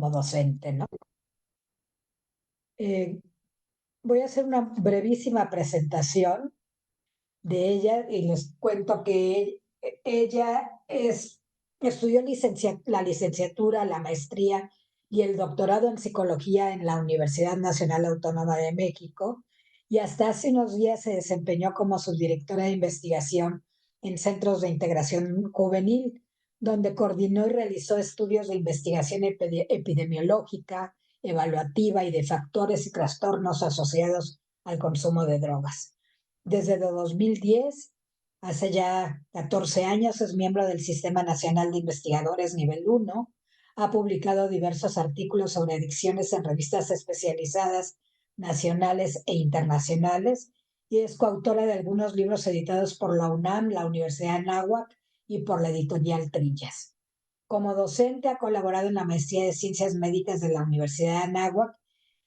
como docente, ¿no? Eh, Voy a hacer una brevísima presentación de ella y les cuento que ella estudió la licenciatura, la maestría y el doctorado en psicología en la Universidad Nacional Autónoma de México y hasta hace unos días se desempeñó como subdirectora de investigación en centros de integración juvenil, donde coordinó y realizó estudios de investigación epidemiológica, evaluativa y de factores y trastornos asociados al consumo de drogas. Desde 2010, hace ya 14 años, es miembro del Sistema Nacional de Investigadores Nivel 1. Ha publicado diversos artículos sobre adicciones en revistas especializadas nacionales e internacionales y es coautora de algunos libros editados por la UNAM, la Universidad de Anáhuac y por la editorial Trillas. Como docente ha colaborado en la maestría de Ciencias Médicas de la Universidad de Anáhuac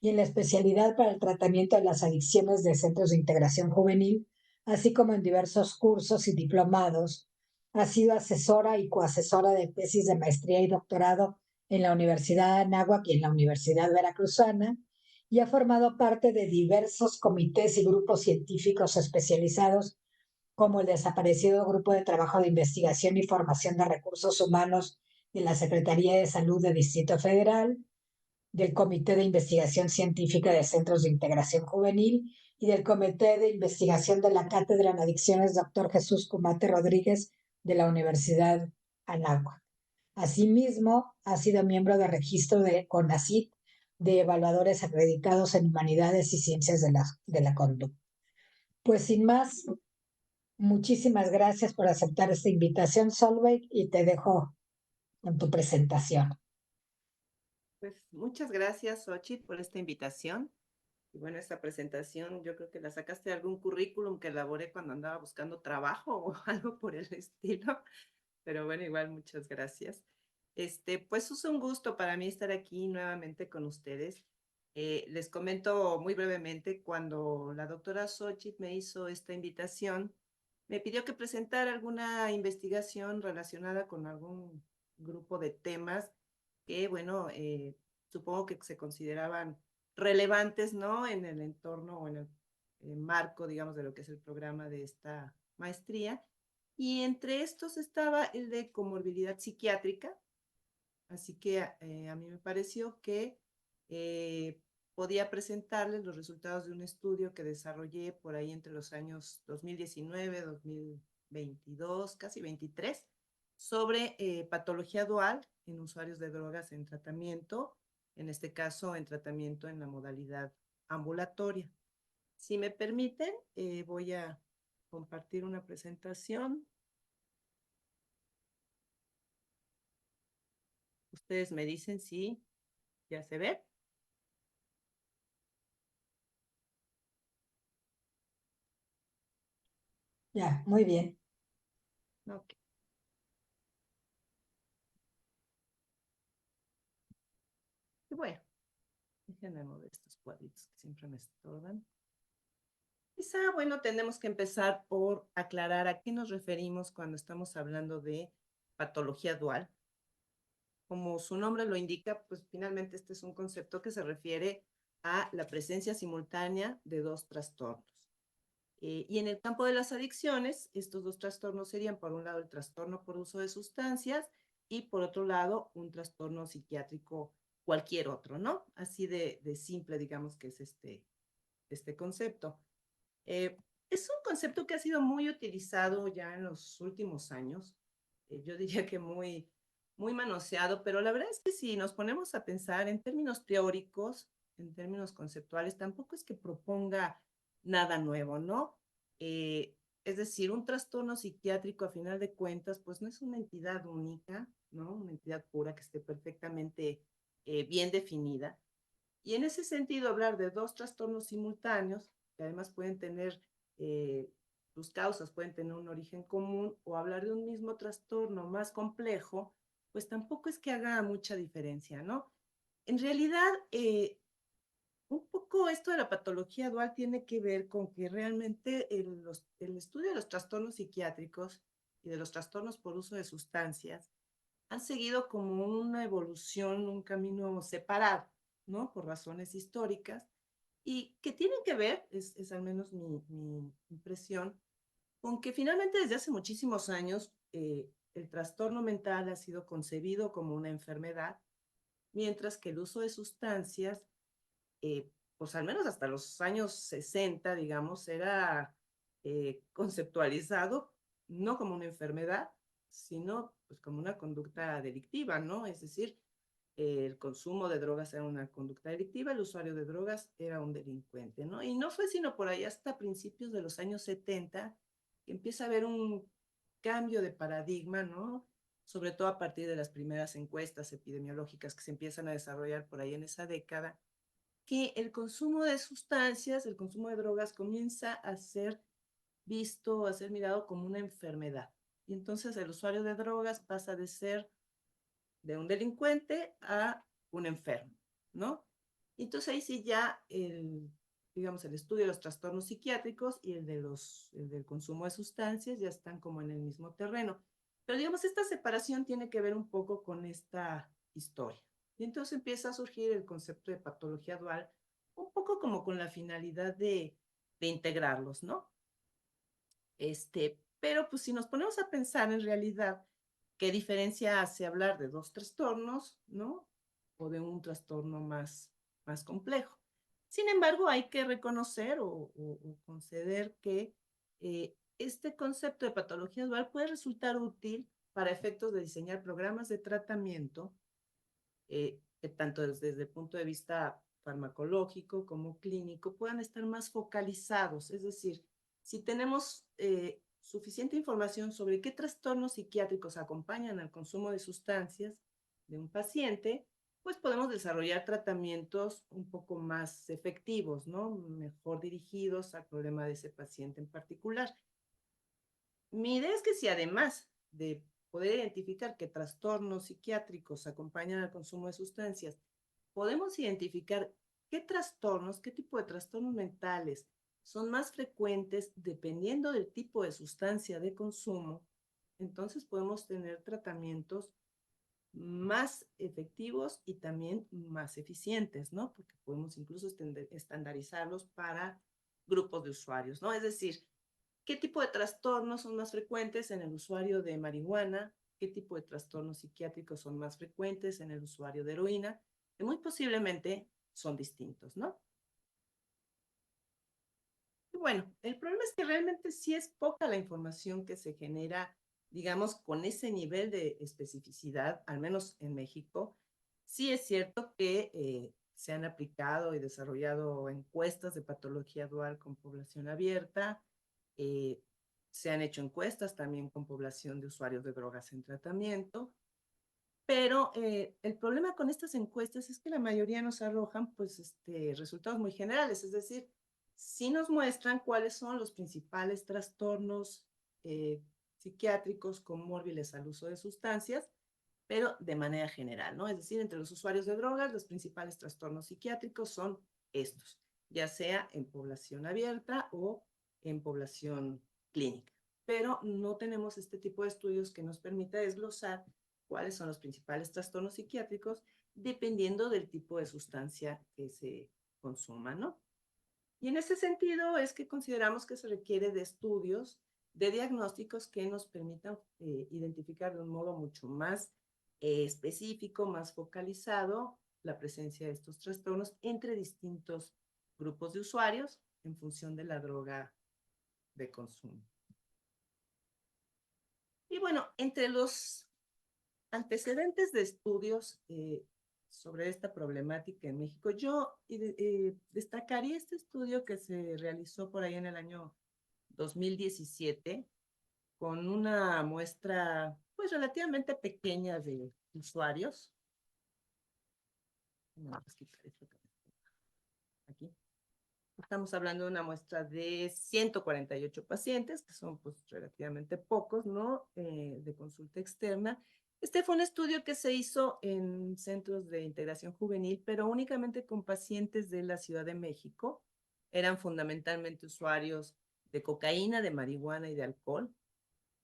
y en la especialidad para el tratamiento de las adicciones de centros de integración juvenil, así como en diversos cursos y diplomados. Ha sido asesora y coasesora de tesis de maestría y doctorado en la Universidad de Anáhuac y en la Universidad Veracruzana y ha formado parte de diversos comités y grupos científicos especializados como el desaparecido Grupo de Trabajo de Investigación y Formación de Recursos Humanos de la Secretaría de Salud del Distrito Federal, del Comité de Investigación Científica de Centros de Integración Juvenil y del Comité de Investigación de la Cátedra en Adicciones Dr. Jesús Cumate Rodríguez de la Universidad Anáhuac. Asimismo, ha sido miembro de registro de CONACYT de evaluadores acreditados en humanidades y ciencias de la conducta. Pues sin más, muchísimas gracias por aceptar esta invitación, Solveig, y te dejo con tu presentación. Pues muchas gracias, Xochitl, por esta invitación. Y bueno, esta presentación yo creo que la sacaste de algún currículum que elaboré cuando andaba buscando trabajo o algo por el estilo. Pero bueno, igual muchas gracias. Pues es un gusto para mí estar aquí nuevamente con ustedes. Les comento muy brevemente, cuando la doctora Xochitl me hizo esta invitación, me pidió que presentara alguna investigación relacionada con algún grupo de temas que, bueno, supongo que se consideraban relevantes, ¿no? En el entorno o en el marco, digamos, de lo que es el programa de esta maestría. Y entre estos estaba el de comorbilidad psiquiátrica, así que a mí me pareció que eh, podía presentarles los resultados de un estudio que desarrollé por ahí entre los años 2019, 2022, casi 23, sobre patología dual en usuarios de drogas en tratamiento, en este caso en tratamiento en la modalidad ambulatoria. Si me permiten, voy a compartir una presentación. Ustedes me dicen si ya se ve. Ya, muy bien. Ok. Y bueno, déjenme mover estos cuadritos que siempre me estorban. Quizá, bueno, tenemos que empezar por aclarar a qué nos referimos cuando estamos hablando de patología dual. Como su nombre lo indica, pues finalmente este es un concepto que se refiere a la presencia simultánea de dos trastornos. Y en el campo de las adicciones, estos dos trastornos serían, por un lado, el trastorno por uso de sustancias y, por otro lado, un trastorno psiquiátrico cualquier otro, ¿no? Así de simple, digamos, que es este concepto. Es un concepto que ha sido muy utilizado ya en los últimos años. Yo diría que muy manoseado, pero la verdad es que si nos ponemos a pensar en términos teóricos, en términos conceptuales, tampoco es que proponga nada nuevo, ¿no? Es decir, un trastorno psiquiátrico, a final de cuentas, pues no es una entidad única, ¿no? Una entidad pura que esté perfectamente bien definida. Y en ese sentido, hablar de dos trastornos simultáneos, que además pueden tener, eh, sus causas pueden tener un origen común, o hablar de un mismo trastorno más complejo, pues tampoco es que haga mucha diferencia, ¿no? En realidad, un poco esto de la patología dual tiene que ver con que realmente el estudio de los trastornos psiquiátricos y de los trastornos por uso de sustancias han seguido como una evolución, un camino separado, ¿no? Por razones históricas, y que tienen que ver, es al menos mi impresión, con que finalmente desde hace muchísimos años el trastorno mental ha sido concebido como una enfermedad, mientras que el uso de sustancias, pues al menos hasta los años 60, digamos, era conceptualizado no como una enfermedad, sino pues como una conducta delictiva, ¿no? Es decir, el consumo de drogas era una conducta delictiva, el usuario de drogas era un delincuente, ¿no? Y no fue sino por ahí hasta principios de los años 70 que empieza a haber un cambio de paradigma, ¿no? Sobre todo a partir de las primeras encuestas epidemiológicas que se empiezan a desarrollar por ahí en esa década, que el consumo de sustancias, el consumo de drogas comienza a ser visto, a ser mirado como una enfermedad. Y entonces el usuario de drogas pasa de ser de un delincuente a un enfermo, ¿no? Y entonces ahí sí ya digamos, el estudio de los trastornos psiquiátricos y el del consumo de sustancias ya están como en el mismo terreno. Pero digamos, esta separación tiene que ver un poco con esta historia. Y entonces empieza a surgir el concepto de patología dual, un poco como con la finalidad de integrarlos, ¿no? Pero pues si nos ponemos a pensar en realidad, ¿qué diferencia hace hablar de dos trastornos, ¿no? O de un trastorno más complejo? Sin embargo, hay que reconocer o conceder que este concepto de patología dual puede resultar útil para efectos de diseñar programas de tratamiento, que tanto desde el punto de vista farmacológico como clínico puedan estar más focalizados. Es decir, si tenemos suficiente información sobre qué trastornos psiquiátricos acompañan al consumo de sustancias de un paciente, pues podemos desarrollar tratamientos un poco más efectivos, ¿no? Mejor dirigidos al problema de ese paciente en particular. Mi idea es que si además de poder identificar qué trastornos psiquiátricos acompañan al consumo de sustancias, podemos identificar qué trastornos, qué tipo de trastornos mentales son más frecuentes dependiendo del tipo de sustancia de consumo, entonces podemos tener tratamientos más efectivos y también más eficientes, ¿no? Porque podemos incluso estandarizarlos para grupos de usuarios, ¿no? Es decir, ¿qué tipo de trastornos son más frecuentes en el usuario de marihuana? ¿Qué tipo de trastornos psiquiátricos son más frecuentes en el usuario de heroína? Que muy posiblemente son distintos, ¿no? Y bueno, el problema es que realmente sí es poca la información que se genera, digamos, con ese nivel de especificidad, al menos en México. Sí es cierto que se han aplicado y desarrollado encuestas de patología dual con población abierta, eh, se han hecho encuestas también con población de usuarios de drogas en tratamiento, pero el problema con estas encuestas es que la mayoría nos arrojan pues, resultados muy generales, es decir, sí nos muestran cuáles son los principales trastornos eh, psiquiátricos comórbiles al uso de sustancias, pero de manera general, ¿no? Es decir, entre los usuarios de drogas, los principales trastornos psiquiátricos son estos, ya sea en población abierta o en población clínica. Pero no tenemos este tipo de estudios que nos permita desglosar cuáles son los principales trastornos psiquiátricos dependiendo del tipo de sustancia que se consuma, ¿no? Y en ese sentido es que consideramos que se requiere de estudios, de diagnósticos que nos permitan identificar de un modo mucho más específico, más focalizado, la presencia de estos trastornos entre distintos grupos de usuarios en función de la droga de consumo. Y bueno, entre los antecedentes de estudios sobre esta problemática en México, yo destacaría este estudio que se realizó por ahí en el año 2017 con una muestra pues relativamente pequeña de usuarios. Aquí. Estamos hablando de una muestra de 148 pacientes, que son pues relativamente pocos, ¿no? De consulta externa. Este fue un estudio que se hizo en centros de integración juvenil, pero únicamente con pacientes de la Ciudad de México. Eran fundamentalmente usuarios de cocaína, de marihuana y de alcohol.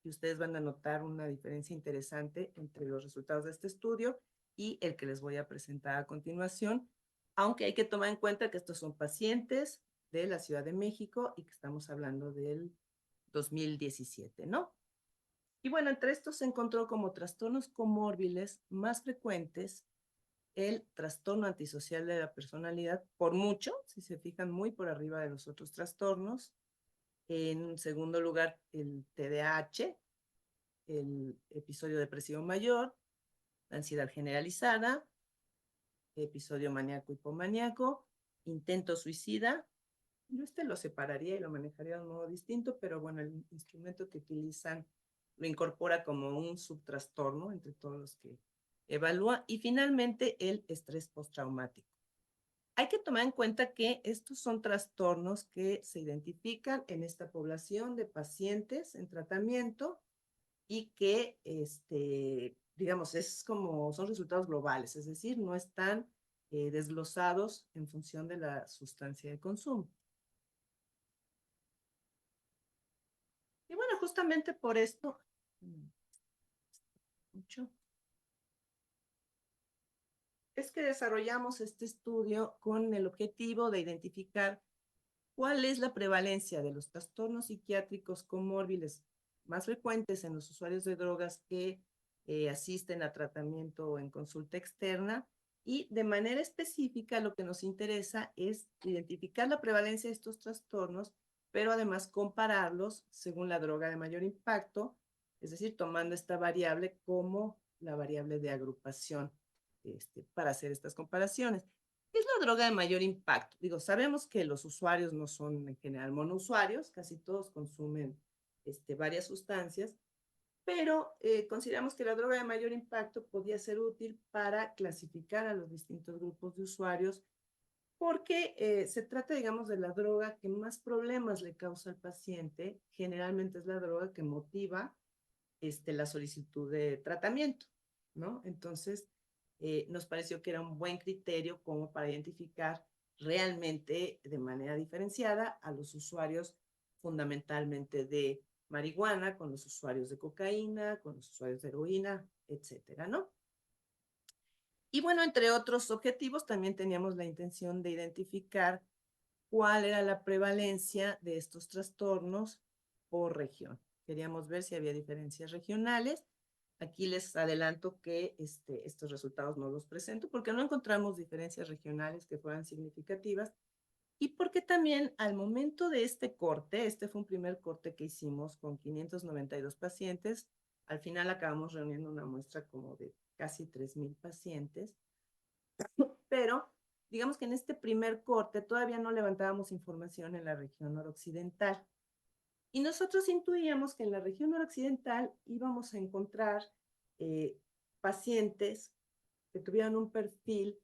y ustedes van a notar una diferencia interesante entre los resultados de este estudio y el que les voy a presentar a continuación, aunque hay que tomar en cuenta que estos son pacientes de la Ciudad de México y que estamos hablando del 2017, ¿no? Y bueno, entre estos se encontró como trastornos comórbiles más frecuentes el trastorno antisocial de la personalidad, por mucho, si se fijan, muy por arriba de los otros trastornos. En segundo lugar, el TDAH, el episodio depresivo mayor, la ansiedad generalizada, episodio maníaco hipomaníaco, intento suicida. Yo lo separaría y lo manejaría de un modo distinto, pero bueno, el instrumento que utilizan lo incorpora como un subtrastorno entre todos los que evalúa. Y finalmente, el estrés postraumático. Hay que tomar en cuenta que estos son trastornos que se identifican en esta población de pacientes en tratamiento y que, digamos, son resultados globales, es decir, no están desglosados en función de la sustancia de consumo. Y bueno, justamente por esto, es que desarrollamos este estudio con el objetivo de identificar cuál es la prevalencia de los trastornos psiquiátricos comórbiles más frecuentes en los usuarios de drogas que asisten a tratamiento en consulta externa. Y de manera específica, lo que nos interesa es identificar la prevalencia de estos trastornos, pero además compararlos según la droga de mayor impacto, es decir, tomando esta variable como la variable de agrupación para hacer estas comparaciones. ¿Qué es la droga de mayor impacto? Digo, sabemos que los usuarios no son en general monousuarios, casi todos consumen varias sustancias, pero consideramos que la droga de mayor impacto podía ser útil para clasificar a los distintos grupos de usuarios porque se trata, digamos, de la droga que más problemas le causa al paciente. Generalmente es la droga que motiva la solicitud de tratamiento, ¿no? Entonces, nos pareció que era un buen criterio como para identificar realmente de manera diferenciada a los usuarios fundamentalmente de marihuana, con los usuarios de cocaína, con los usuarios de heroína, etcétera, ¿no? Y bueno, entre otros objetivos, también teníamos la intención de identificar cuál era la prevalencia de estos trastornos por región. Queríamos ver si había diferencias regionales. Aquí les adelanto que estos resultados no los presento porque no encontramos diferencias regionales que fueran significativas y porque también al momento de este corte, este fue un primer corte que hicimos con 592 pacientes, al final acabamos reuniendo una muestra como de casi 3,000 pacientes, pero digamos que en este primer corte todavía no levantábamos información en la región noroccidental. Y nosotros intuíamos que en la región noroccidental íbamos a encontrar pacientes que tuvieran un perfil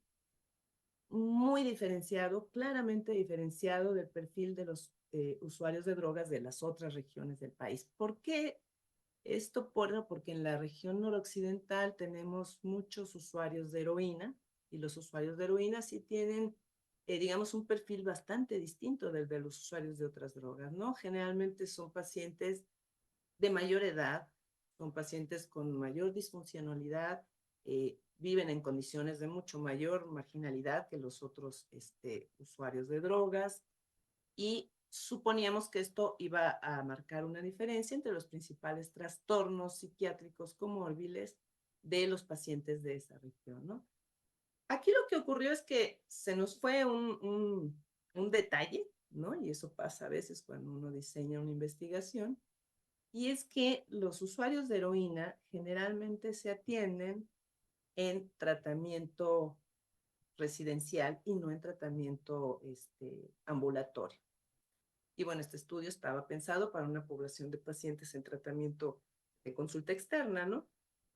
muy diferenciado, claramente diferenciado del perfil de los usuarios de drogas de las otras regiones del país. ¿Por qué esto? Porque en la región noroccidental tenemos muchos usuarios de heroína y los usuarios de heroína sí tienen, digamos, un perfil bastante distinto del de los usuarios de otras drogas, ¿no? Generalmente son pacientes de mayor edad, son pacientes con mayor disfuncionalidad, viven en condiciones de mucho mayor marginalidad que los otros usuarios de drogas y suponíamos que esto iba a marcar una diferencia entre los principales trastornos psiquiátricos comórbiles de los pacientes de esa región, ¿no? Aquí lo que ocurrió es que se nos fue un detalle, ¿no? Y eso pasa a veces cuando uno diseña una investigación, y es que los usuarios de heroína generalmente se atienden en tratamiento residencial y no en tratamiento ambulatorio. Y bueno, este estudio estaba pensado para una población de pacientes en tratamiento de consulta externa, ¿no?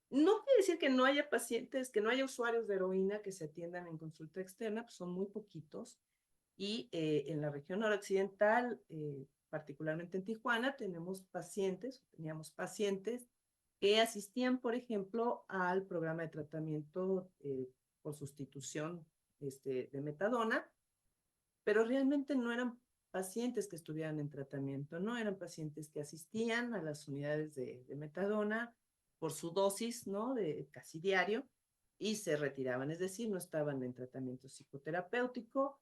No quiere decir que no haya pacientes, que no haya usuarios de heroína que se atiendan en consulta externa, pues son muy poquitos. Y en la región noroccidental, particularmente en Tijuana, teníamos pacientes que asistían, por ejemplo, al programa de tratamiento por sustitución de metadona, pero realmente no eran pacientes que estuvieran en tratamiento, ¿no? Eran pacientes que asistían a las unidades de metadona por su dosis, ¿no? De casi diario, y se retiraban, es decir, no estaban en tratamiento psicoterapéutico.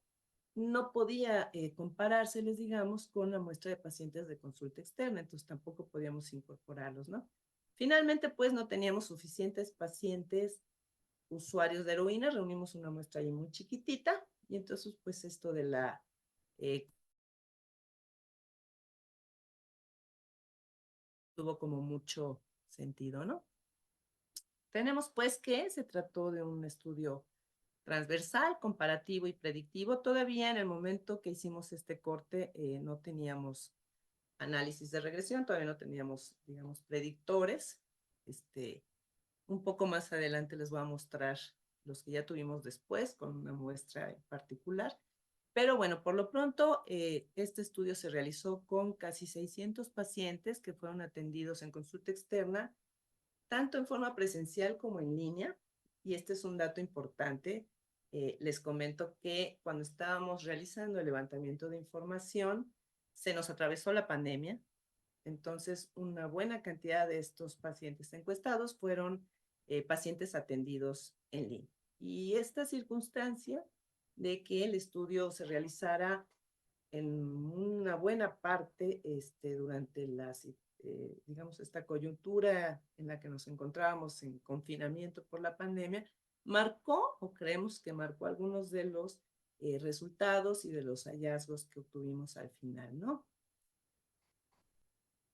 No podía comparárseles, digamos, con la muestra de pacientes de consulta externa, entonces tampoco podíamos incorporarlos, ¿no? Finalmente, pues no teníamos suficientes pacientes usuarios de heroína, reunimos una muestra ahí muy chiquitita, y entonces, pues esto de la tuvo como mucho sentido, ¿no? Tenemos pues que se trató de un estudio transversal, comparativo y predictivo. Todavía en el momento que hicimos este corte no teníamos análisis de regresión, todavía no teníamos, digamos, predictores. Un poco más adelante les voy a mostrar los que ya tuvimos después con una muestra en particular. Pero bueno, por lo pronto, este estudio se realizó con casi 600 pacientes que fueron atendidos en consulta externa, tanto en forma presencial como en línea. Y este es un dato importante. Les comento que cuando estábamos realizando el levantamiento de información, se nos atravesó la pandemia. Entonces, una buena cantidad de estos pacientes encuestados fueron pacientes atendidos en línea. Y esta circunstancia de que el estudio se realizara en una buena parte durante digamos, esta coyuntura en la que nos encontrábamos en confinamiento por la pandemia, marcó, o creemos que marcó algunos de los resultados y de los hallazgos que obtuvimos al final, ¿no?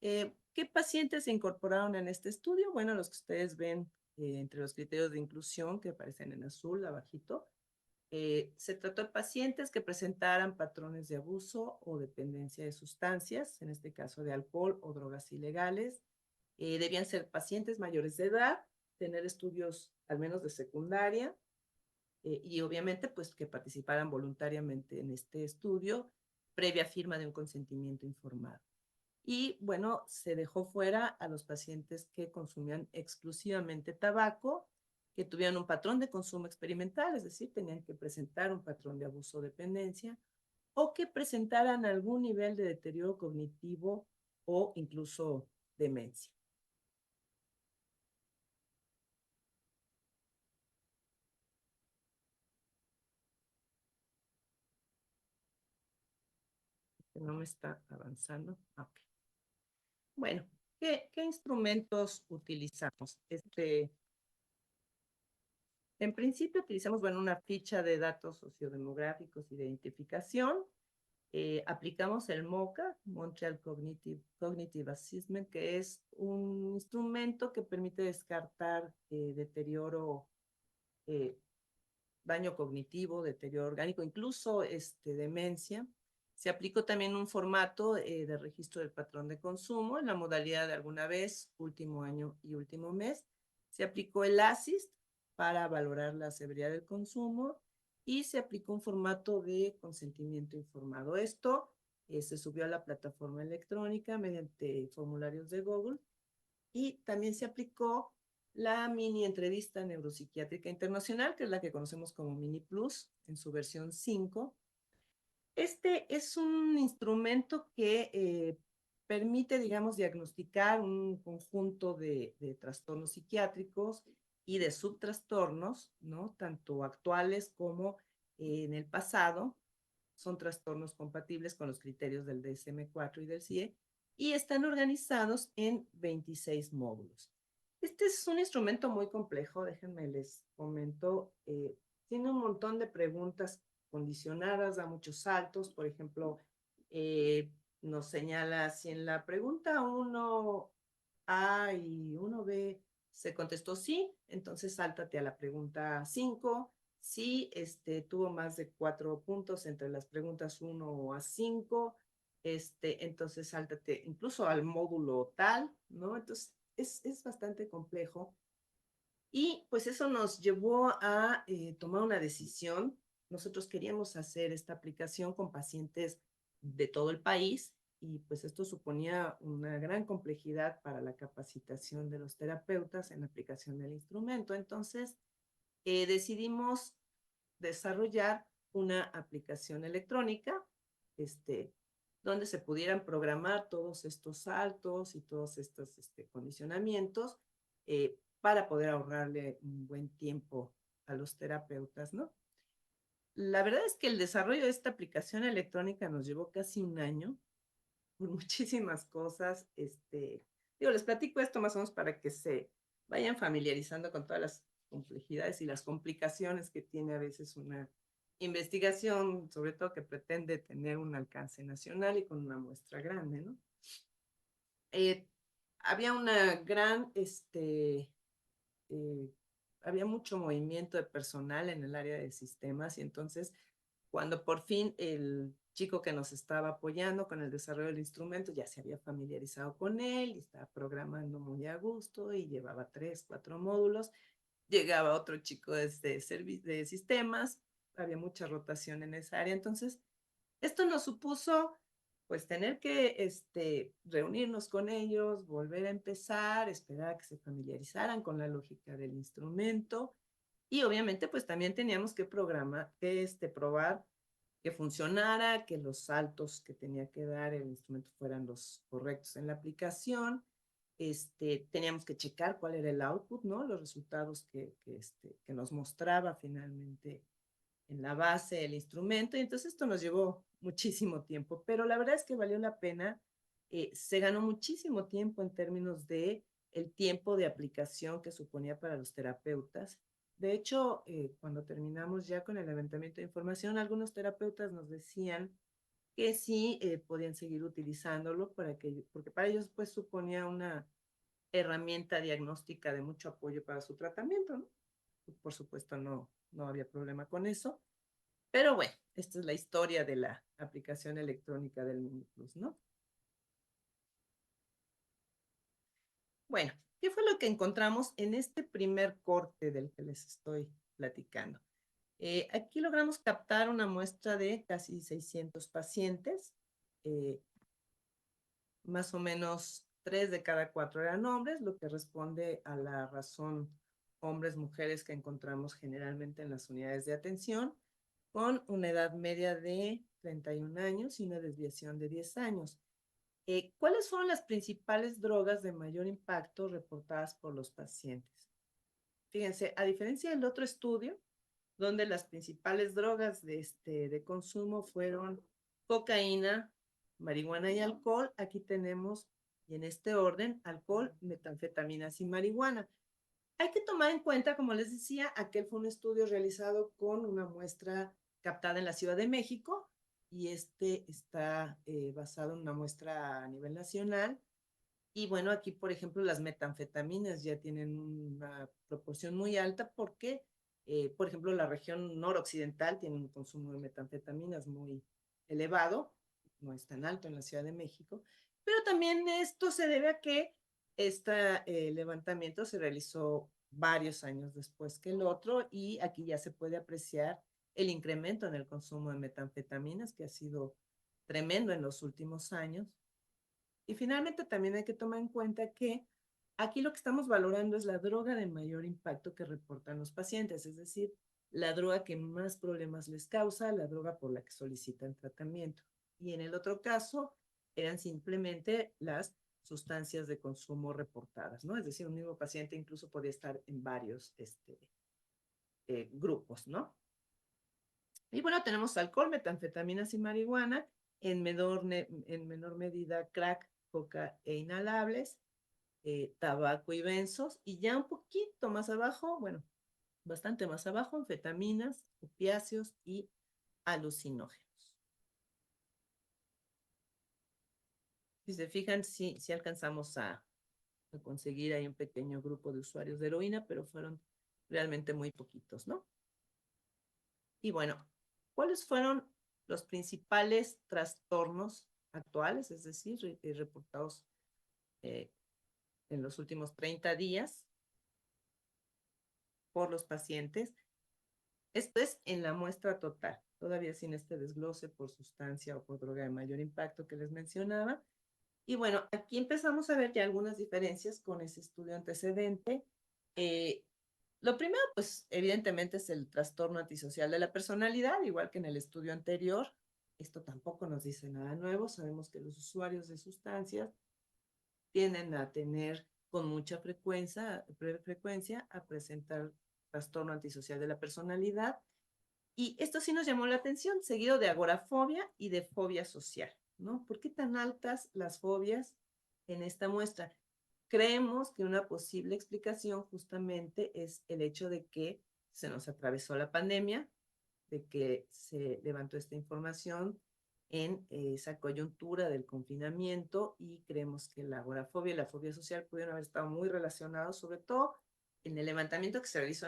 ¿Qué pacientes se incorporaron en este estudio? Bueno, los que ustedes ven entre los criterios de inclusión que aparecen en azul abajito, se trató de pacientes que presentaran patrones de abuso o dependencia de sustancias, en este caso de alcohol o drogas ilegales. Debían ser pacientes mayores de edad, tener estudios al menos de secundaria y obviamente pues que participaran voluntariamente en este estudio previa firma de un consentimiento informado. Y bueno, se dejó fuera a los pacientes que consumían exclusivamente tabaco, que tuvieran un patrón de consumo experimental, es decir, tenían que presentar un patrón de abuso o dependencia, o que presentaran algún nivel de deterioro cognitivo o incluso demencia. No me está avanzando. Okay. Bueno, ¿qué instrumentos utilizamos? En principio utilizamos, bueno, una ficha de datos sociodemográficos y de identificación. Aplicamos el MoCA, Montreal Cognitive Assessment, que es un instrumento que permite descartar deterioro, daño cognitivo, deterioro orgánico, incluso demencia. Se aplicó también un formato de registro del patrón de consumo en la modalidad de alguna vez, último año y último mes. Se aplicó el ASIST para valorar la severidad del consumo y se aplicó un formato de consentimiento informado. Esto se subió a la plataforma electrónica mediante formularios de Google y también se aplicó la mini entrevista neuropsiquiátrica internacional, que es la que conocemos como Mini Plus en su versión 5. Este es un instrumento que permite, digamos, diagnosticar un conjunto de trastornos psiquiátricos y de subtrastornos, ¿no? Tanto actuales como en el pasado. Son trastornos compatibles con los criterios del DSM-4 y del CIE y están organizados en 26 módulos. Este es un instrumento muy complejo, déjenme les comento. Tiene un montón de preguntas condicionadas, da muchos saltos. Por ejemplo, nos señala si en la pregunta 1A y 1B se contestó sí, entonces sáltate a la pregunta 5. Si tuvo más de 4 puntos entre las preguntas 1 a 5, entonces sáltate incluso al módulo tal, ¿no? Entonces es bastante complejo. Y pues eso nos llevó a tomar una decisión. Nosotros queríamos hacer esta aplicación con pacientes de todo el país y pues esto suponía una gran complejidad para la capacitación de los terapeutas en la aplicación del instrumento. Entonces decidimos desarrollar una aplicación electrónica donde se pudieran programar todos estos saltos y todos estos condicionamientos para poder ahorrarle un buen tiempo a los terapeutas, ¿no? La verdad es que el desarrollo de esta aplicación electrónica nos llevó casi un año, por muchísimas cosas. Digo, les platico esto más o menos para que se vayan familiarizando con todas las complejidades y las complicaciones que tiene a veces una investigación, sobre todo que pretende tener un alcance nacional y con una muestra grande, ¿no? Eh, había una gran, eh, había mucho movimiento de personal en el área de sistemas y entonces cuando por fin el chico que nos estaba apoyando con el desarrollo del instrumento ya se había familiarizado con él y estaba programando muy a gusto y llevaba 3, 4 módulos, llegaba otro chico de sistemas, había mucha rotación en esa área, entonces esto nos supuso pues tener que reunirnos con ellos, volver a empezar, esperar a que se familiarizaran con la lógica del instrumento y obviamente pues también teníamos que probar que funcionara, que los saltos que tenía que dar el instrumento fueran los correctos en la aplicación. Teníamos que checar cuál era el output, ¿no? Los resultados que nos mostraba finalmente en la base del instrumento. Y entonces esto nos llevó muchísimo tiempo, pero la verdad es que valió la pena. Se ganó muchísimo tiempo en términos de el tiempo de aplicación que suponía para los terapeutas. De hecho, cuando terminamos ya con el levantamiento de información, algunos terapeutas nos decían que sí podían seguir utilizándolo porque para ellos pues suponía una herramienta diagnóstica de mucho apoyo para su tratamiento, ¿no? Por supuesto no había problema con eso, pero bueno, esta es la historia de la aplicación electrónica del Mundo Plus, ¿no? Bueno, ¿qué fue lo que encontramos en este primer corte del que les estoy platicando? Aquí logramos captar una muestra de casi 600 pacientes, eh, más o menos 3 de cada 4 eran hombres, lo que responde a la razón hombres-mujeres que encontramos generalmente en las unidades de atención, con una edad media de 31 años y una desviación de 10 años. ¿Cuáles fueron las principales drogas de mayor impacto reportadas por los pacientes? Fíjense, a diferencia del otro estudio, donde las principales drogas de consumo fueron cocaína, marihuana y alcohol, aquí tenemos, y en este orden, alcohol, metanfetaminas y marihuana. Hay que tomar en cuenta, como les decía, aquel fue un estudio realizado con una muestra captada en la Ciudad de México y este está basado en una muestra a nivel nacional. Y bueno, aquí, por ejemplo, las metanfetaminas ya tienen una proporción muy alta porque, por ejemplo, la región noroccidental tiene un consumo de metanfetaminas muy elevado, no es tan alto en la Ciudad de México, pero también esto se debe a que este levantamiento se realizó varios años después que el otro y aquí ya se puede apreciar el incremento en el consumo de metanfetaminas que ha sido tremendo en los últimos años. Y finalmente también hay que tomar en cuenta que aquí lo que estamos valorando es la droga de mayor impacto que reportan los pacientes, es decir, la droga que más problemas les causa, la droga por la que solicitan tratamiento. Y en el otro caso, eran simplemente las sustancias de consumo reportadas, ¿no? Es decir, un mismo paciente incluso podía estar en varios grupos, ¿no? Y bueno, tenemos alcohol, metanfetaminas y marihuana, en menor medida crack, coca e inhalables, tabaco y benzos, y ya un poquito más abajo, bueno, bastante más abajo, anfetaminas, opiáceos y alucinógenos. Si se fijan, sí alcanzamos a conseguir ahí un pequeño grupo de usuarios de heroína, pero fueron realmente muy poquitos, ¿no? Y bueno, ¿cuáles fueron los principales trastornos actuales, es decir, reportados eh, en los últimos 30 días por los pacientes? Esto es en la muestra total, todavía sin este desglose por sustancia o por droga de mayor impacto que les mencionaba. Y bueno, aquí empezamos a ver ya algunas diferencias con ese estudio antecedente. Eh, lo primero, pues evidentemente es el trastorno antisocial de la personalidad, igual que en el estudio anterior. Esto tampoco nos dice nada nuevo. Sabemos que los usuarios de sustancias tienden a tener con mucha frecuencia a presentar trastorno antisocial de la personalidad. Y esto sí nos llamó la atención, seguido de agorafobia y de fobia social, ¿no? ¿Por qué tan altas las fobias en esta muestra? Creemos que una posible explicación justamente es el hecho de que se nos atravesó la pandemia, de que se levantó esta información en esa coyuntura del confinamiento y creemos que la agorafobia y la fobia social pudieron haber estado muy relacionados, sobre todo en el levantamiento que se realizó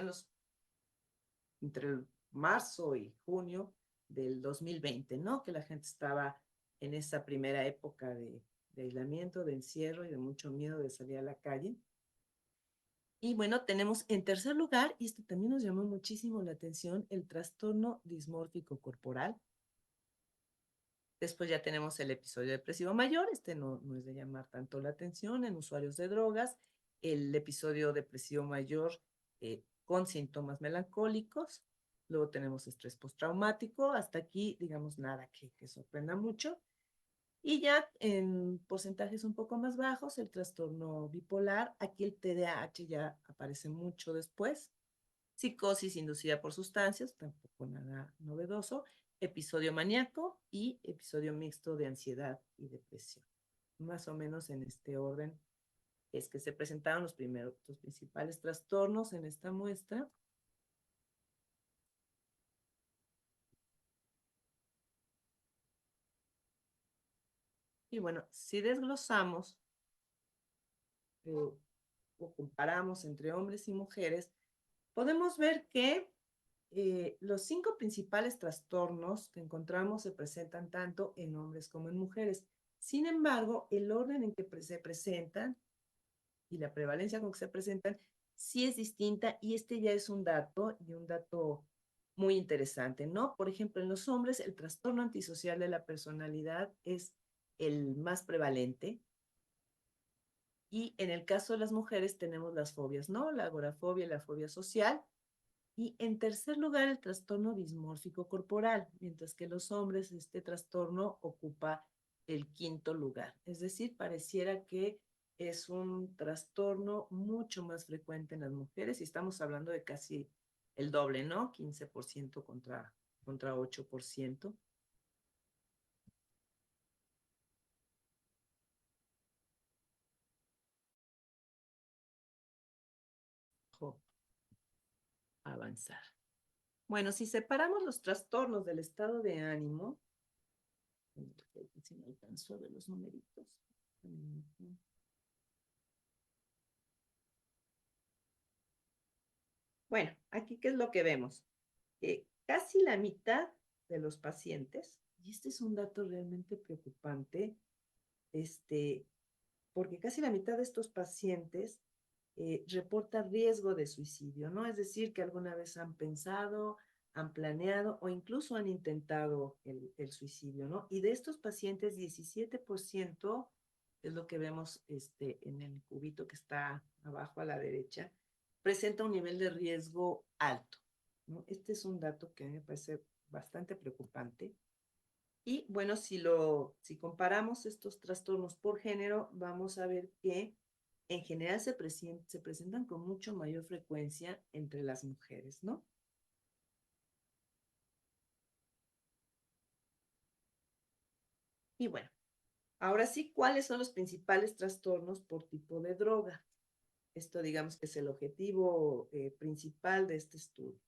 entre marzo y junio del 2020, ¿no? Que la gente estaba en esa primera época de aislamiento, de encierro y de mucho miedo de salir a la calle. Y bueno, tenemos en tercer lugar, y esto también nos llamó muchísimo la atención, el trastorno dismórfico corporal. Después ya tenemos el episodio depresivo mayor, este no es de llamar tanto la atención en usuarios de drogas, el episodio depresivo mayor con síntomas melancólicos, luego tenemos estrés postraumático, hasta aquí, digamos, nada que sorprenda mucho. Y ya en porcentajes un poco más bajos, el trastorno bipolar, aquí el TDAH ya aparece mucho después, psicosis inducida por sustancias, tampoco nada novedoso, episodio maníaco y episodio mixto de ansiedad y depresión. Más o menos en este orden es que se presentaron los principales trastornos en esta muestra. Y bueno, si desglosamos o comparamos entre hombres y mujeres, podemos ver que los 5 principales trastornos que encontramos se presentan tanto en hombres como en mujeres. Sin embargo, el orden en que se presentan y la prevalencia con que se presentan sí es distinta y este ya es un dato y un dato muy interesante, ¿no? Por ejemplo, en los hombres el trastorno antisocial de la personalidad es el más prevalente y en el caso de las mujeres tenemos las fobias, ¿no? La agorafobia y la fobia social. Y en tercer lugar, el trastorno dismórfico corporal, mientras que los hombres este trastorno ocupa el quinto lugar. Es decir, pareciera que es un trastorno mucho más frecuente en las mujeres y estamos hablando de casi el doble, ¿no? 15% contra 8%. Avanzar. Bueno, si separamos los trastornos del estado de ánimo, si me alcanzó de los numeritos. Bueno, aquí qué es lo que vemos. Casi la mitad de los pacientes, y este es un dato realmente preocupante, porque casi la mitad de estos pacientes reporta riesgo de suicidio, ¿no? Es decir, que alguna vez han pensado, han planeado o incluso han intentado el suicidio, ¿no? Y de estos pacientes, 17% es lo que vemos en el cubito que está abajo a la derecha, presenta un nivel de riesgo alto, ¿no? Este es un dato que a mí me parece bastante preocupante. Y bueno, si comparamos estos trastornos por género, vamos a ver que en general se presentan con mucho mayor frecuencia entre las mujeres, ¿no? Y bueno, ahora sí, ¿cuáles son los principales trastornos por tipo de droga? Esto digamos que es el objetivo principal de este estudio.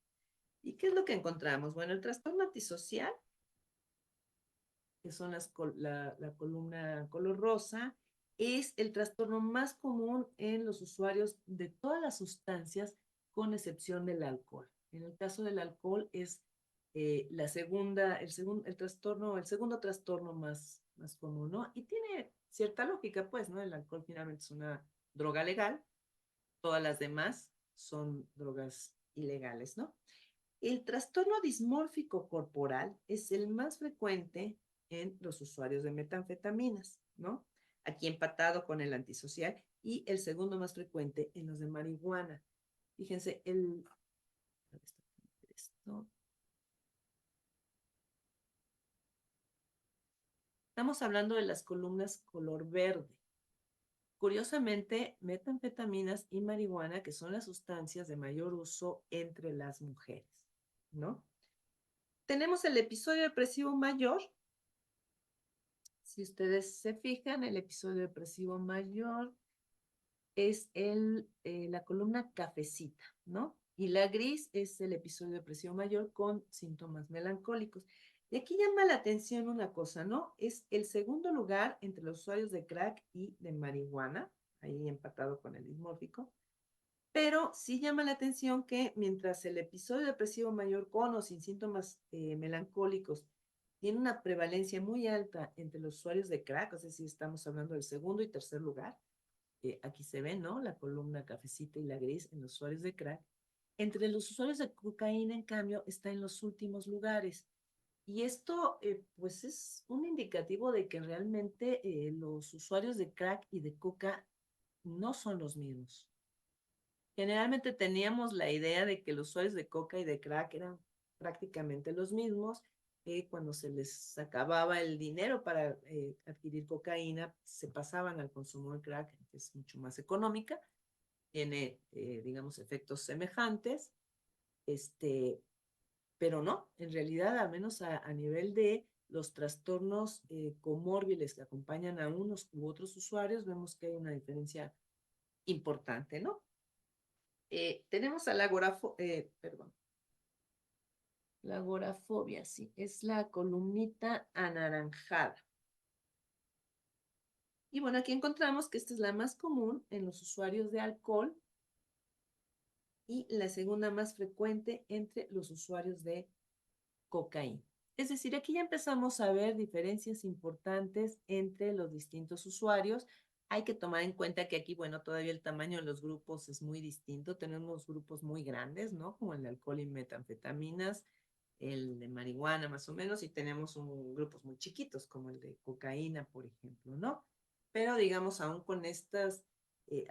¿Y qué es lo que encontramos? Bueno, el trastorno antisocial, que son la columna color rosa, es el trastorno más común en los usuarios de todas las sustancias, con excepción del alcohol. En el caso del alcohol es el segundo trastorno más común, ¿no? Y tiene cierta lógica, pues, ¿no? El alcohol finalmente es una droga legal, todas las demás son drogas ilegales, ¿no? El trastorno dismórfico corporal es el más frecuente en los usuarios de metanfetaminas, ¿no? Aquí empatado con el antisocial, y el segundo más frecuente en los de marihuana. Fíjense, esto, Estamos hablando de las columnas color verde. Curiosamente, metanfetaminas y marihuana, que son las sustancias de mayor uso entre las mujeres, ¿no? Tenemos el episodio depresivo mayor. Si ustedes se fijan, el episodio depresivo mayor es la columna cafecita, ¿no? Y la gris es el episodio depresivo mayor con síntomas melancólicos. Y aquí llama la atención una cosa, ¿no? Es el segundo lugar entre los usuarios de crack y de marihuana, ahí empatado con el dismórfico. Pero sí llama la atención que mientras el episodio depresivo mayor con o sin síntomas melancólicos tiene una prevalencia muy alta entre los usuarios de crack, es decir, estamos hablando del segundo y tercer lugar, aquí se ve, ¿no? La columna cafecita y la gris en los usuarios de crack. Entre los usuarios de cocaína, en cambio, está en los últimos lugares. Y esto, pues, es un indicativo de que realmente los usuarios de crack y de coca no son los mismos. Generalmente teníamos la idea de que los usuarios de coca y de crack eran prácticamente los mismos. Cuando se les acababa el dinero para adquirir cocaína, se pasaban al consumo de crack, que es mucho más económica, tiene, digamos, efectos semejantes, pero no, en realidad, al menos a nivel de los trastornos comórbiles que acompañan a unos u otros usuarios, vemos que hay una diferencia importante, ¿no? Tenemos a la la agorafobia, sí, es la columnita anaranjada. Y bueno, aquí encontramos que esta es la más común en los usuarios de alcohol y la segunda más frecuente entre los usuarios de cocaína. Es decir, aquí ya empezamos a ver diferencias importantes entre los distintos usuarios. Hay que tomar en cuenta que aquí, bueno, todavía el tamaño de los grupos es muy distinto. Tenemos grupos muy grandes, ¿no? Como el de alcohol y metanfetaminas, el de marihuana más o menos, y tenemos grupos muy chiquitos, como el de cocaína, por ejemplo, ¿no? Pero digamos, aún con estas,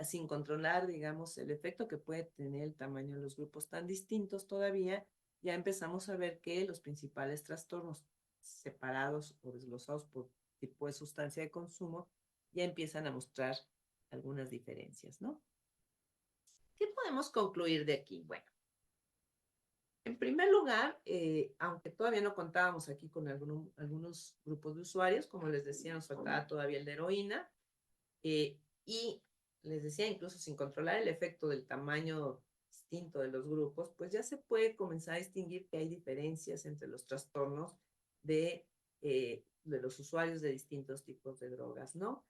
sin controlar, digamos, el efecto que puede tener el tamaño de los grupos tan distintos todavía, ya empezamos a ver que los principales trastornos separados o desglosados por tipo de sustancia de consumo ya empiezan a mostrar algunas diferencias, ¿no? ¿Qué podemos concluir de aquí? Bueno, en primer lugar, aunque todavía no contábamos aquí con algunos grupos de usuarios, como les decía, nos faltaba todavía el de heroína, y les decía, incluso sin controlar el efecto del tamaño distinto de los grupos, pues ya se puede comenzar a distinguir que hay diferencias entre los trastornos de los usuarios de distintos tipos de drogas, ¿no?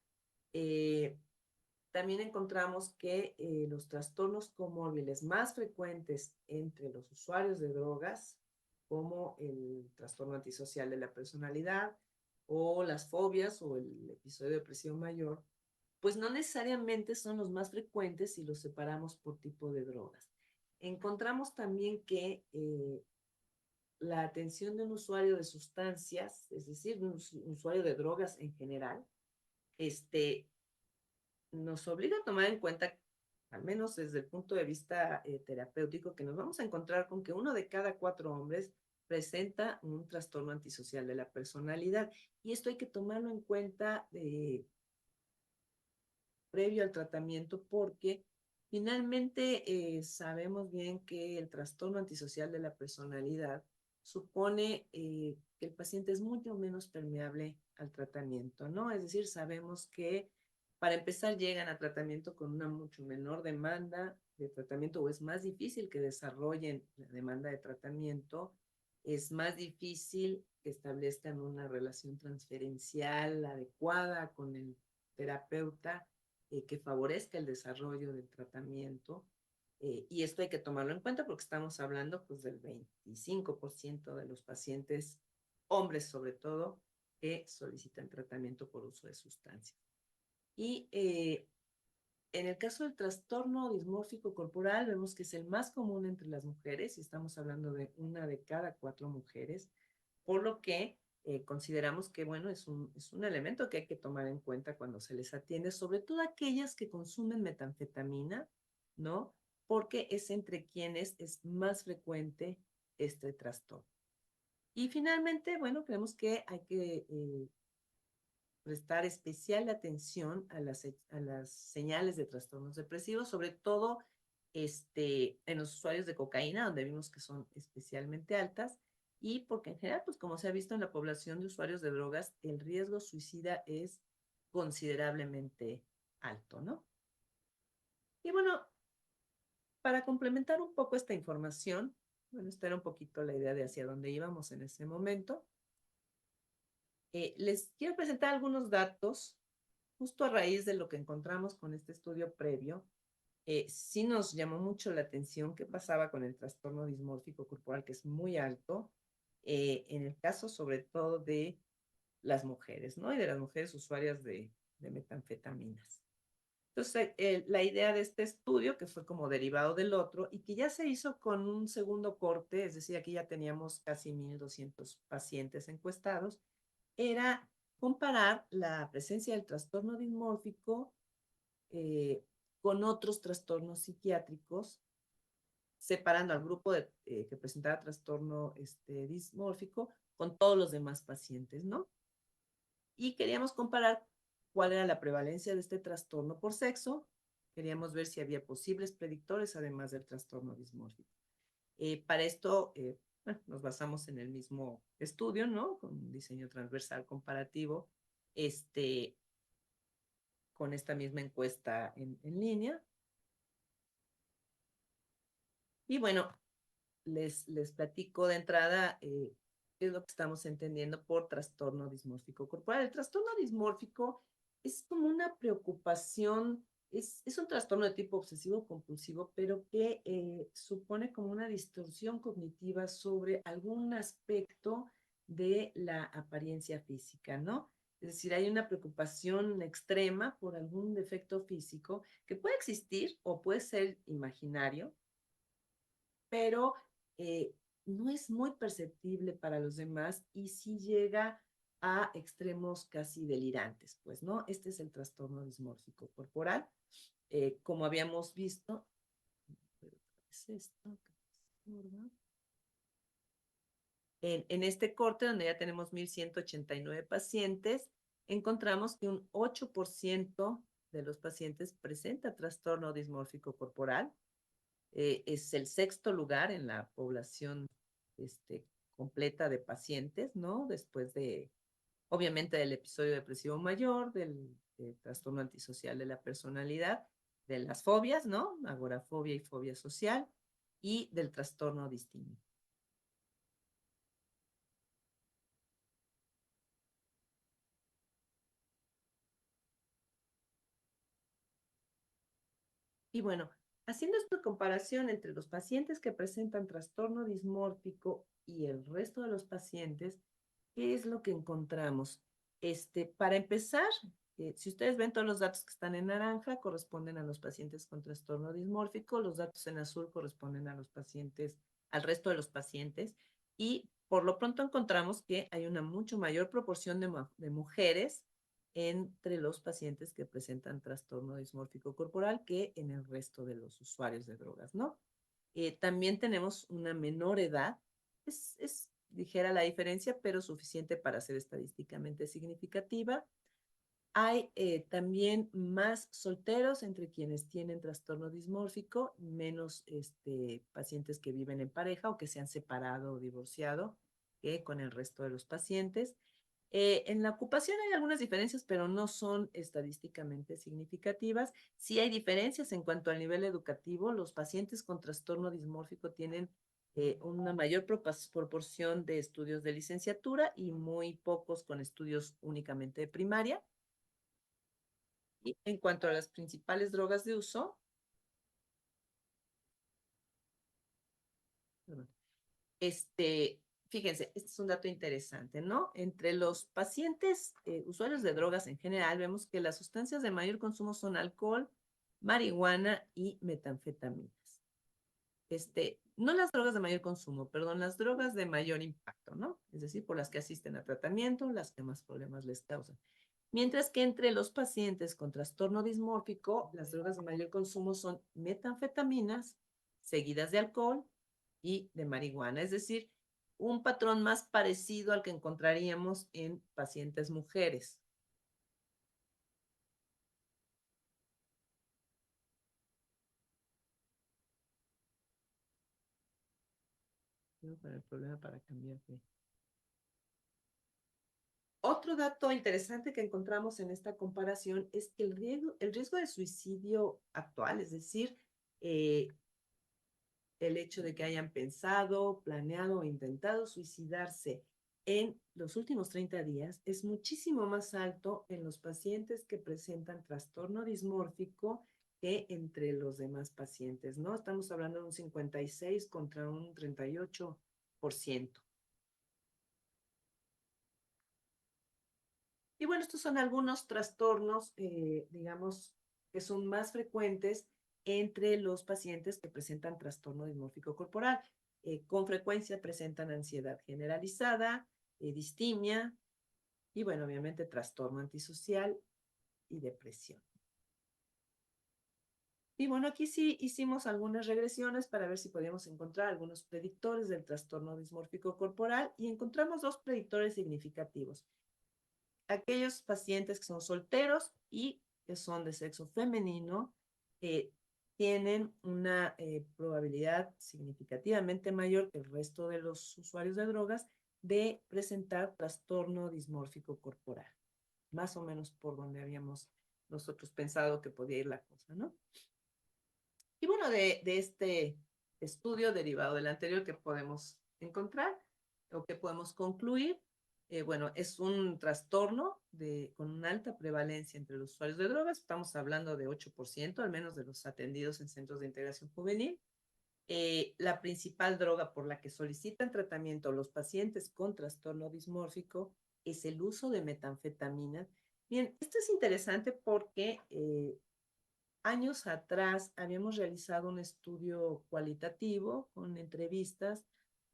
También encontramos que los trastornos comórbiles más frecuentes entre los usuarios de drogas, como el trastorno antisocial de la personalidad o las fobias o el episodio depresivo mayor, pues no necesariamente son los más frecuentes si los separamos por tipo de drogas. Encontramos también que la atención de un usuario de sustancias, es decir, de un usuario de drogas en general, nos obliga a tomar en cuenta, al menos desde el punto de vista terapéutico, que nos vamos a encontrar con que 1 de cada 4 hombres presenta un trastorno antisocial de la personalidad. Y esto hay que tomarlo en cuenta previo al tratamiento porque finalmente sabemos bien que el trastorno antisocial de la personalidad supone que el paciente es mucho menos permeable al tratamiento, ¿no? Es decir, sabemos que para empezar llegan a tratamiento con una mucho menor demanda de tratamiento o es más difícil que desarrollen la demanda de tratamiento, es más difícil que establezcan una relación transferencial adecuada con el terapeuta que favorezca el desarrollo del tratamiento. Y esto hay que tomarlo en cuenta porque estamos hablando pues, del 25% de los pacientes, hombres sobre todo, que solicitan tratamiento por uso de sustancias. Y en el caso del trastorno dismórfico corporal, vemos que es el más común entre las mujeres, y estamos hablando de 1 de cada 4 mujeres, por lo que consideramos que, bueno, es un elemento que hay que tomar en cuenta cuando se les atiende, sobre todo aquellas que consumen metanfetamina, ¿no? Porque es entre quienes es más frecuente este trastorno. Y finalmente, bueno, creemos que hay que prestar especial atención a las señales de trastornos depresivos, sobre todo en los usuarios de cocaína, donde vimos que son especialmente altas, y porque en general, pues como se ha visto en la población de usuarios de drogas, el riesgo suicida es considerablemente alto, ¿no? Y bueno, para complementar un poco esta información, bueno, esta era un poquito la idea de hacia dónde íbamos en ese momento. Les quiero presentar algunos datos justo a raíz de lo que encontramos con este estudio previo. Sí nos llamó mucho la atención qué pasaba con el trastorno dismórfico corporal, que es muy alto, en el caso sobre todo de las mujeres, ¿no? Y de las mujeres usuarias de metanfetaminas. Entonces, la idea de este estudio, que fue como derivado del otro, y que ya se hizo con un segundo corte, es decir, aquí ya teníamos casi 1,200 pacientes encuestados, era comparar la presencia del trastorno dismórfico eh, con otros trastornos psiquiátricos, separando al grupo que presentaba trastorno dismórfico con todos los demás pacientes, ¿no? Y queríamos comparar cuál era la prevalencia de este trastorno por sexo. Queríamos ver si había posibles predictores además del trastorno dismórfico. Para esto, bueno, nos basamos en el mismo estudio, ¿no? Con un diseño transversal comparativo, con esta misma encuesta en línea. Y bueno, les platico de entrada qué es lo que estamos entendiendo por trastorno dismórfico corporal. El trastorno dismórfico es como una preocupación, es un trastorno de tipo obsesivo compulsivo, pero que supone como una distorsión cognitiva sobre algún aspecto de la apariencia física, ¿no? Es decir, hay una preocupación extrema por algún defecto físico que puede existir o puede ser imaginario, pero eh, no es muy perceptible para los demás y sí llega a extremos casi delirantes, pues, ¿no? Este es el trastorno dismórfico corporal. Como habíamos visto, ¿es esto? En este corte, donde ya tenemos 1,189 pacientes, encontramos que un 8% de los pacientes presenta trastorno dismórfico corporal. Es el sexto lugar en la población completa de pacientes, ¿no? Después de, obviamente, del episodio depresivo mayor, del trastorno antisocial de la personalidad, de las fobias, ¿no? Agorafobia y fobia social, y del trastorno distímico. Y bueno, haciendo esta comparación entre los pacientes que presentan trastorno dismórfico y el resto de los pacientes, ¿qué es lo que encontramos? Para empezar, si ustedes ven todos los datos que están en naranja, corresponden a los pacientes con trastorno dismórfico, los datos en azul corresponden a los pacientes, al resto de los pacientes, y por lo pronto encontramos que hay una mucho mayor proporción de mujeres entre los pacientes que presentan trastorno dismórfico corporal que en el resto de los usuarios de drogas, ¿no? También tenemos una menor edad, es ligera la diferencia, pero suficiente para ser estadísticamente significativa. Hay también más solteros entre quienes tienen trastorno dismórfico, menos pacientes que viven en pareja o que se han separado o divorciado que con el resto de los pacientes. En la ocupación hay algunas diferencias, pero no son estadísticamente significativas. Sí hay diferencias en cuanto al nivel educativo. Los pacientes con trastorno dismórfico tienen una mayor proporción de estudios de licenciatura y muy pocos con estudios únicamente de primaria. Y en cuanto a las principales drogas de uso, fíjense, este es un dato interesante, ¿no? Entre los pacientes usuarios de drogas en general, vemos que las sustancias de mayor consumo son alcohol, marihuana y metanfetaminas. No las drogas de mayor consumo, perdón, las drogas de mayor impacto, ¿no? Es decir, por las que asisten a tratamiento, las que más problemas les causan. Mientras que entre los pacientes con trastorno dismórfico, las drogas de mayor consumo son metanfetaminas, seguidas de alcohol y de marihuana. Es decir, un patrón más parecido al que encontraríamos en pacientes mujeres. Tengo con el problema para cambiar de... Otro dato interesante que encontramos en esta comparación es que el riesgo de suicidio actual, es decir, el hecho de que hayan pensado, planeado o intentado suicidarse en los últimos 30 días es muchísimo más alto en los pacientes que presentan trastorno dismórfico que entre los demás pacientes, ¿no? Estamos hablando de un 56 contra un 38%. Y bueno, estos son algunos trastornos, digamos, que son más frecuentes entre los pacientes que presentan trastorno dismórfico corporal. Con frecuencia presentan ansiedad generalizada, distimia y, bueno, obviamente trastorno antisocial y depresión. Y bueno, aquí sí hicimos algunas regresiones para ver si podíamos encontrar algunos predictores del trastorno dismórfico corporal y encontramos dos predictores significativos. Aquellos pacientes que son solteros y que son de sexo femenino tienen una probabilidad significativamente mayor que el resto de los usuarios de drogas de presentar trastorno dismórfico corporal. Más o menos por donde habíamos nosotros pensado que podía ir la cosa, ¿no? Y bueno, de este estudio derivado del anterior que podemos encontrar o que podemos concluir, bueno, es un trastorno con una alta prevalencia entre los usuarios de drogas. Estamos hablando de 8%, al menos de los atendidos en centros de integración juvenil. La principal droga por la que solicitan tratamiento los pacientes con trastorno dismórfico es el uso de metanfetamina. Bien, esto es interesante porque años atrás habíamos realizado un estudio cualitativo con entrevistas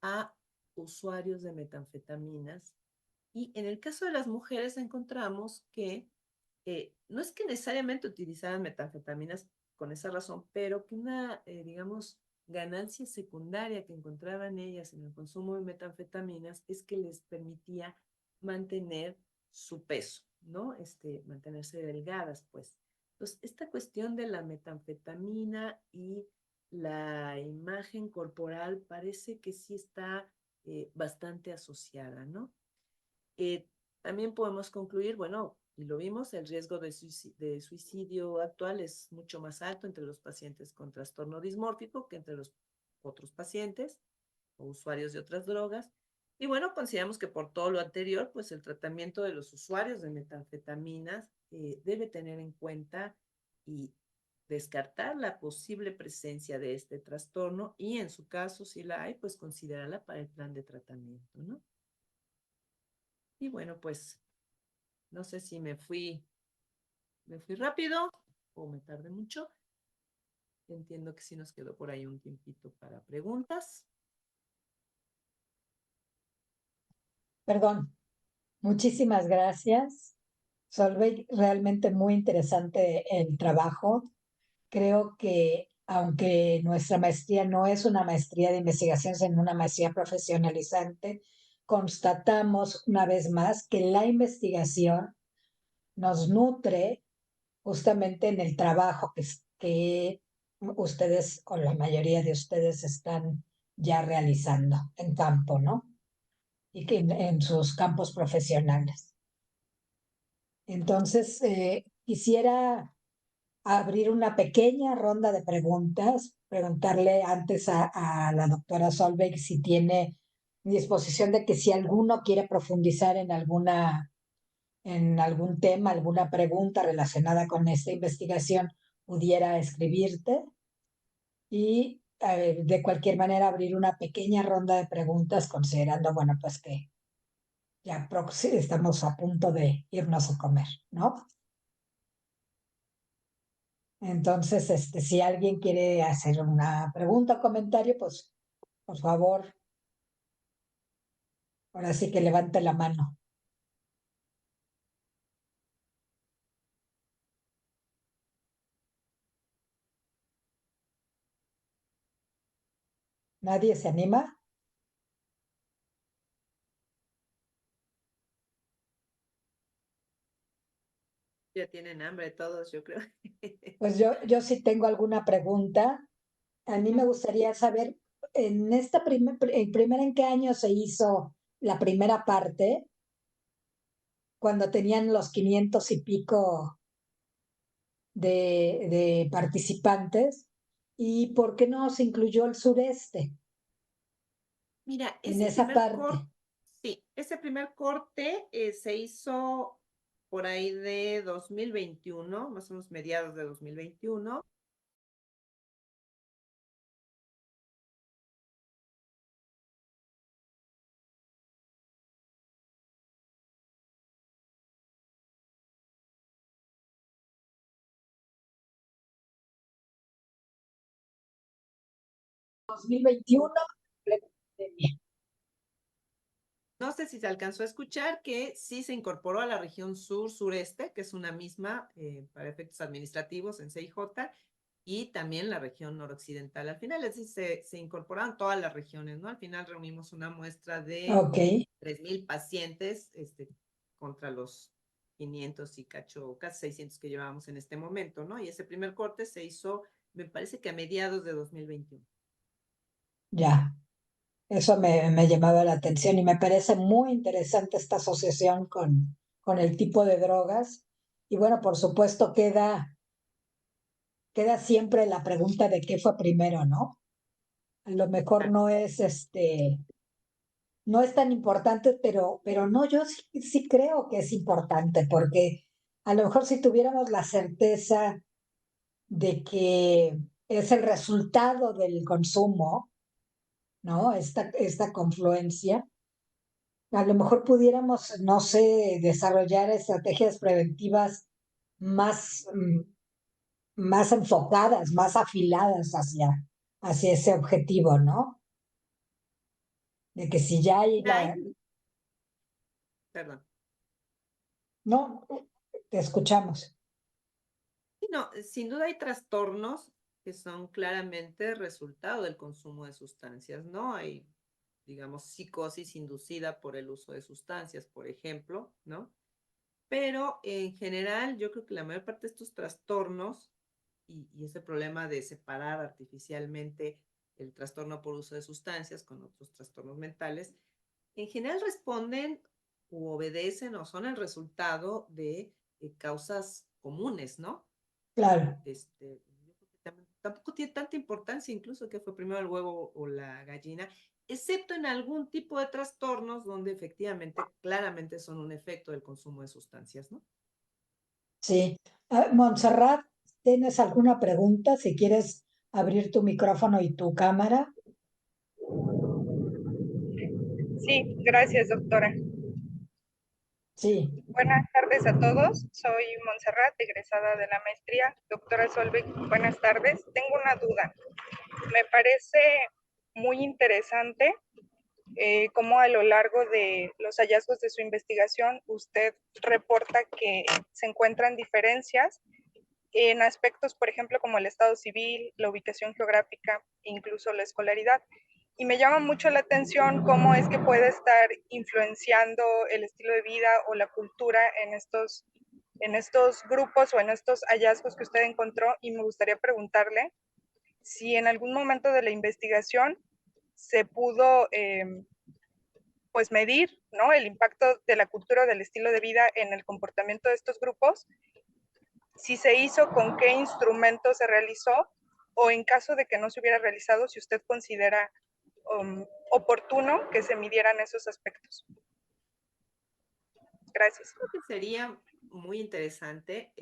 a usuarios de metanfetaminas y en el caso de las mujeres encontramos que no es que necesariamente utilizaban metanfetaminas con esa razón, pero que una, digamos, ganancia secundaria que encontraban ellas en el consumo de metanfetaminas es que les permitía mantener su peso, ¿no? Mantenerse delgadas, pues. Entonces, esta cuestión de la metanfetamina y la imagen corporal parece que sí está bastante asociada, ¿no? También podemos concluir, bueno, y lo vimos, el riesgo de suicidio actual es mucho más alto entre los pacientes con trastorno dismórfico que entre los otros pacientes o usuarios de otras drogas. Y bueno, consideramos que por todo lo anterior, pues el tratamiento de los usuarios de metanfetaminas debe tener en cuenta y descartar la posible presencia de este trastorno y en su caso, si la hay, pues considerarla para el plan de tratamiento, ¿no? Y bueno, pues no sé si me fui rápido o me tardé mucho. Entiendo que sí nos quedó por ahí un tiempito para preguntas. Perdón, muchísimas gracias. Solveig, realmente muy interesante el trabajo. Creo que aunque nuestra maestría no es una maestría de investigación, sino una maestría profesionalizante, constatamos una vez más que la investigación nos nutre justamente en el trabajo que ustedes o la mayoría de ustedes están ya realizando en campo, ¿no? Y que en sus campos profesionales. Entonces, quisiera abrir una pequeña ronda de preguntas, preguntarle antes a la doctora Solveig si tiene disposición de que si alguno quiere profundizar en algún tema, alguna pregunta relacionada con esta investigación, pudiera escribirte y de cualquier manera abrir una pequeña ronda de preguntas considerando, bueno, pues que ya estamos a punto de irnos a comer, ¿no? Entonces, si alguien quiere hacer una pregunta o comentario, pues por favor, ahora sí que levante la mano. ¿Nadie se anima? Ya tienen hambre todos, yo creo. Pues yo sí tengo alguna pregunta. A mí me gustaría saber en esta primera, ¿en qué año se hizo la primera parte? Cuando tenían los 500 y pico de participantes. ¿Y por qué no se incluyó el sureste Mira, en ese esa primer parte? corte, sí, ese primer corte se hizo por ahí de 2021, más o menos mediados de 2021. 2021, plena pandemia. No sé si se alcanzó a escuchar que sí se incorporó a la región sur-sureste, que es una misma para efectos administrativos en CIJ, y también la región noroccidental. Al final, es decir, se incorporaron todas las regiones, ¿no? Al final reunimos una muestra de Ok, 3,000 pacientes contra los 500 y cacho, casi 600 que llevábamos en este momento, ¿no? Y ese primer corte se hizo, me parece que a mediados de 2021. ya. Eso me llamaba la atención y me parece muy interesante esta asociación con el tipo de drogas. Y bueno, por supuesto queda siempre la pregunta de qué fue primero, ¿no? A lo mejor Ah, no es tan importante, pero no, yo sí creo que es importante, porque a lo mejor si tuviéramos la certeza de que es el resultado del consumo, ¿no? Esta confluencia, a lo mejor pudiéramos, no sé, desarrollar estrategias preventivas más, más enfocadas, más afiladas hacia ese objetivo, ¿no? De que si ya hay mira, perdón. No, te escuchamos. Sí, no, sin duda hay trastornos que son claramente resultado del consumo de sustancias, ¿no? Hay, digamos, psicosis inducida por el uso de sustancias, por ejemplo, ¿no? Pero en general, yo creo que la mayor parte de estos trastornos y ese problema de separar artificialmente el trastorno por uso de sustancias con otros trastornos mentales, en general responden u obedecen o son el resultado de causas comunes, ¿no? Claro, Yo creo que tampoco tiene tanta importancia incluso que fue primero el huevo o la gallina, excepto en algún tipo de trastornos donde efectivamente claramente son un efecto del consumo de sustancias, ¿no? sí. Montserrat, ¿tienes alguna pregunta? Si quieres abrir tu micrófono y tu cámara. Sí, gracias, doctora. Sí, Buenas tardes a todos. Soy Montserrat, egresada de la maestría. Doctora Solveig, buenas tardes. Tengo una duda. Me parece muy interesante cómo a lo largo de los hallazgos de su investigación usted reporta que se encuentran diferencias en aspectos, por ejemplo, como el estado civil, la ubicación geográfica, incluso la escolaridad. Y me llama mucho la atención cómo es que puede estar influenciando el estilo de vida o la cultura en estos grupos o en estos hallazgos que usted encontró. Y me gustaría preguntarle si en algún momento de la investigación se pudo pues medir, ¿no?, el impacto de la cultura o del estilo de vida en el comportamiento de estos grupos, si se hizo, con qué instrumento se realizó, o en caso de que no se hubiera realizado, si usted considera oportuno que se midieran esos aspectos. Gracias. Creo que sería muy interesante.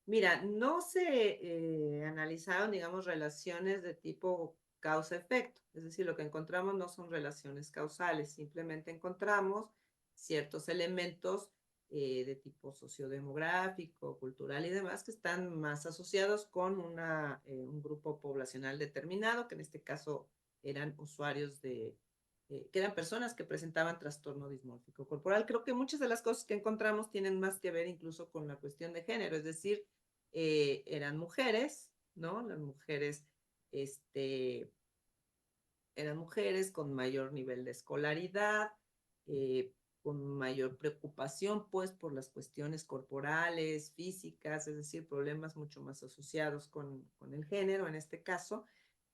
Mira, no se analizaron, digamos, relaciones de tipo causa-efecto. Es decir, lo que encontramos no son relaciones causales, simplemente encontramos ciertos elementos de tipo sociodemográfico, cultural y demás que están más asociados con un grupo poblacional determinado, que en este caso eran usuarios que eran personas que presentaban trastorno dismórfico corporal. Creo que muchas de las cosas que encontramos tienen más que ver incluso con la cuestión de género, es decir, eran mujeres, ¿no? Las mujeres, este, eran mujeres con mayor nivel de escolaridad, con mayor preocupación, pues, por las cuestiones corporales, físicas, es decir, problemas mucho más asociados con el género en este caso.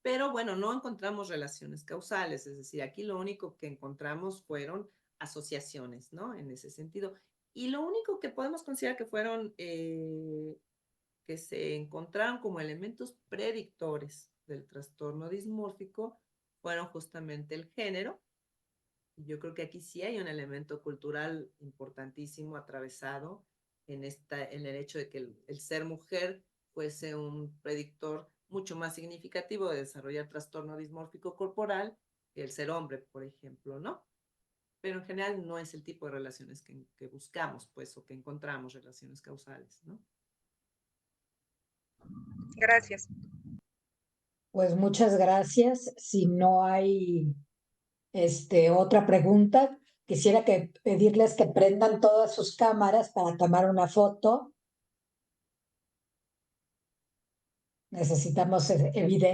Pero bueno, no encontramos relaciones causales, es decir, aquí lo único que encontramos fueron asociaciones, ¿no? En ese sentido. Y lo único que podemos considerar que fueron, que se encontraron como elementos predictores del trastorno dismórfico fueron justamente el género. Y yo creo que aquí sí hay un elemento cultural importantísimo atravesado en el hecho de que el ser mujer fuese un predictor mucho más significativo de desarrollar trastorno dismórfico corporal que el ser hombre, por ejemplo, ¿no? Pero en general no es el tipo de relaciones que buscamos, pues, o que encontramos relaciones causales, ¿no? Gracias. Pues muchas gracias. Si no hay otra pregunta, quisiera pedirles que prendan todas sus cámaras para tomar una foto. Necesitamos evidencia.